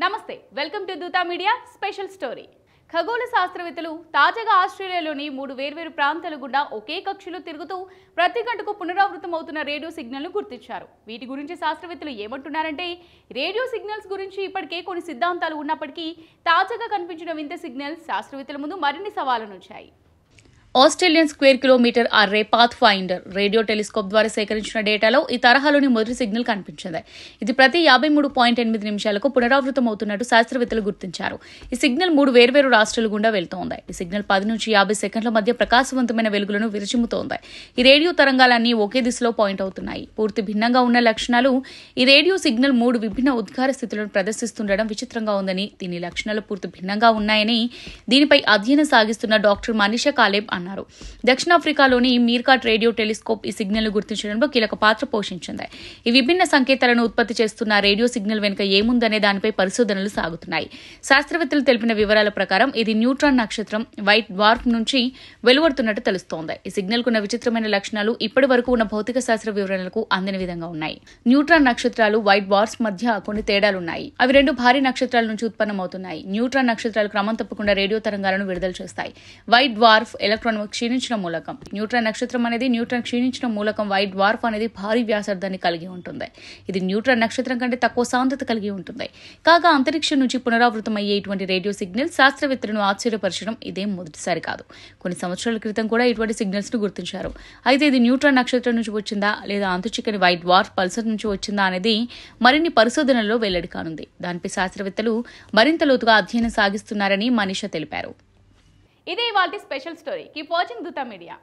నమస్తే welcome to Dootha media special story. ఖగోళ శాస్త్రవేత్తలు తాజాగా ఆస్ట్రేలియాలోని 3 వేర్వేరు ప్రాంతాల గుండా ఒకే కక్షలో తిరుగుతూ ప్రతి గంటకు పునరావృతం అవుతున్న రేడియో సిగ్నల్ను గుర్తించారు. వీటి గురించి శాస్త్రవేత్తలు ఏమంటున్నారంటే, రేడియో సిగ్నల్స్ గురించి ఇప్పటికే కొన్ని సిద్ధాంతాలు ఉన్నప్పటికీ తాజాగా కనిపించిన వింత సిగ్నల్స్ శాస్త్రవేత్తల ముందు మరిన్ని సవాళ్లను ఉంచాయి. Australian square kilometre array pathfinder radio telescope ద్వారా సేకరించిన డేటాలో ఈ తరహాలోని మొదటి సిగ్నల్ కనిపించింది. ఇది ప్రతి 53.8 నిమిషాలకు పునరావృతం అవుతున్నట్టు శాస్త్రవేత్తలు గుర్తించారు. ఈ సిగ్నల్ 3 వేర్వేరు రాష్ట్రాల గుండా వెళ్తోంది. ఈ సిగ్నల్ 10 నుంచి 50 సెకండ్ల మధ్య ప్రకాశవంతమైన వెలుగులను విరచిమ్ముతోంది. ఈ రేడియో తరంగాలన్నీ ఒకే దిశలో పాయింట్ అవుతున్నాయి. పూర్తి భిన్నంగా ఉన్న లక్షణాలు. ఈ రేడియో సిగ్నల్ 3 విభిన్న ఉద్గార స్థితులను ప్రదర్శిస్తుండడం విచిత్రంగా ఉందని, దీని లక్షణాలు పూర్తి భిన్నంగా ఉన్నాయని దీనిపై అధ్యయనం సాగిస్తున్న డాక్టర్ మనీషా కాలేబ్ అన్నారు. దక్షిణాఫ్రికాలోని మీర్కాట్ రేడియో టెలిస్కోప్ ఈ సిగ్నల్ ను గుర్తించడంలో కీలక పాత్ర పోషించింది. ఈ విభిన్న సంకేతాలను ఉత్పత్తి చేస్తున్న రేడియో సిగ్నల్ వెనుక ఏముందనే దానిపై పరిశోధనలు సాగుతున్నాయి. శాస్త్రవేత్తలు తెలిపిన వివరాల ప్రకారం ఇది న్యూట్రాన్ నక్షత్రం వైట్ డ్వార్ఫ్ నుంచి వెలువడుతున్నట్టు తెలుస్తోంది. ఈ సిగ్నల్ కున్న విచిత్రమైన లక్షణాలు ఇప్పటి వరకు ఉన్న భౌతిక శాస్త్ర వివరణలకు అందని విధంగా ఉన్నాయి. న్యూట్రాన్ నక్షత్రాలు వైట్ డ్వార్ఫ్స్ మధ్య కొన్ని తేడాలున్నాయి. అవి 2 భారీ నక్షత్రాల నుంచి ఉత్పన్నమవుతున్నాయి. న్యూట్రాన్ నక్షత్రాలు క్రమం తప్పకుండా రేడియో తరంగాలను విడుదల చేస్తాయి. వైట్ డ్వార్ఫ్ ఎలక్ట్రాన్ క్షీణించిన మూలకం. న్యూట్రాన్ నక్షత్రం అనేది న్యూట్రాన్ క్షీణించిన మూలకం. వైట్ డ్వార్ఫ్ అనేది భారీ వ్యాసార్థాన్ని కలిగి ఉంటుంది. ఇది న్యూట్రాన్ నక్షత్రం కంటే తక్కువ సాంద్రత కలిగి ఉంటుంది. కాగా అంతరిక్షం నుంచి పునరావృతమయ్యే ఇటువంటి రేడియో సిగ్నల్ శాస్త్రవేత్తలను ఆశ్చర్యపరచడం ఇదేం మొదటిసారి కాదు. కొన్ని సంవత్సరాల క్రితం కూడా ఇటువంటి సిగ్నల్స్ ను గుర్తించారు. అయితే ఇది న్యూట్రాన్ నక్షత్రం నుంచి వచ్చిందా లేదా అంతుచిక్కని వైట్ డ్వార్ఫ్ పల్సర్ నుంచి వచ్చిందా అనేది మరిన్ని పరిశోధనల్లో వెల్లడి కానుంది. దానిపై శాస్త్రవేత్తలు మరింత లోతుగా అధ్యయనం సాగిస్తున్నారని మనీషా తెలిపారు. ఇదే ఇవాల్టి special story. Keep watching Dootha media.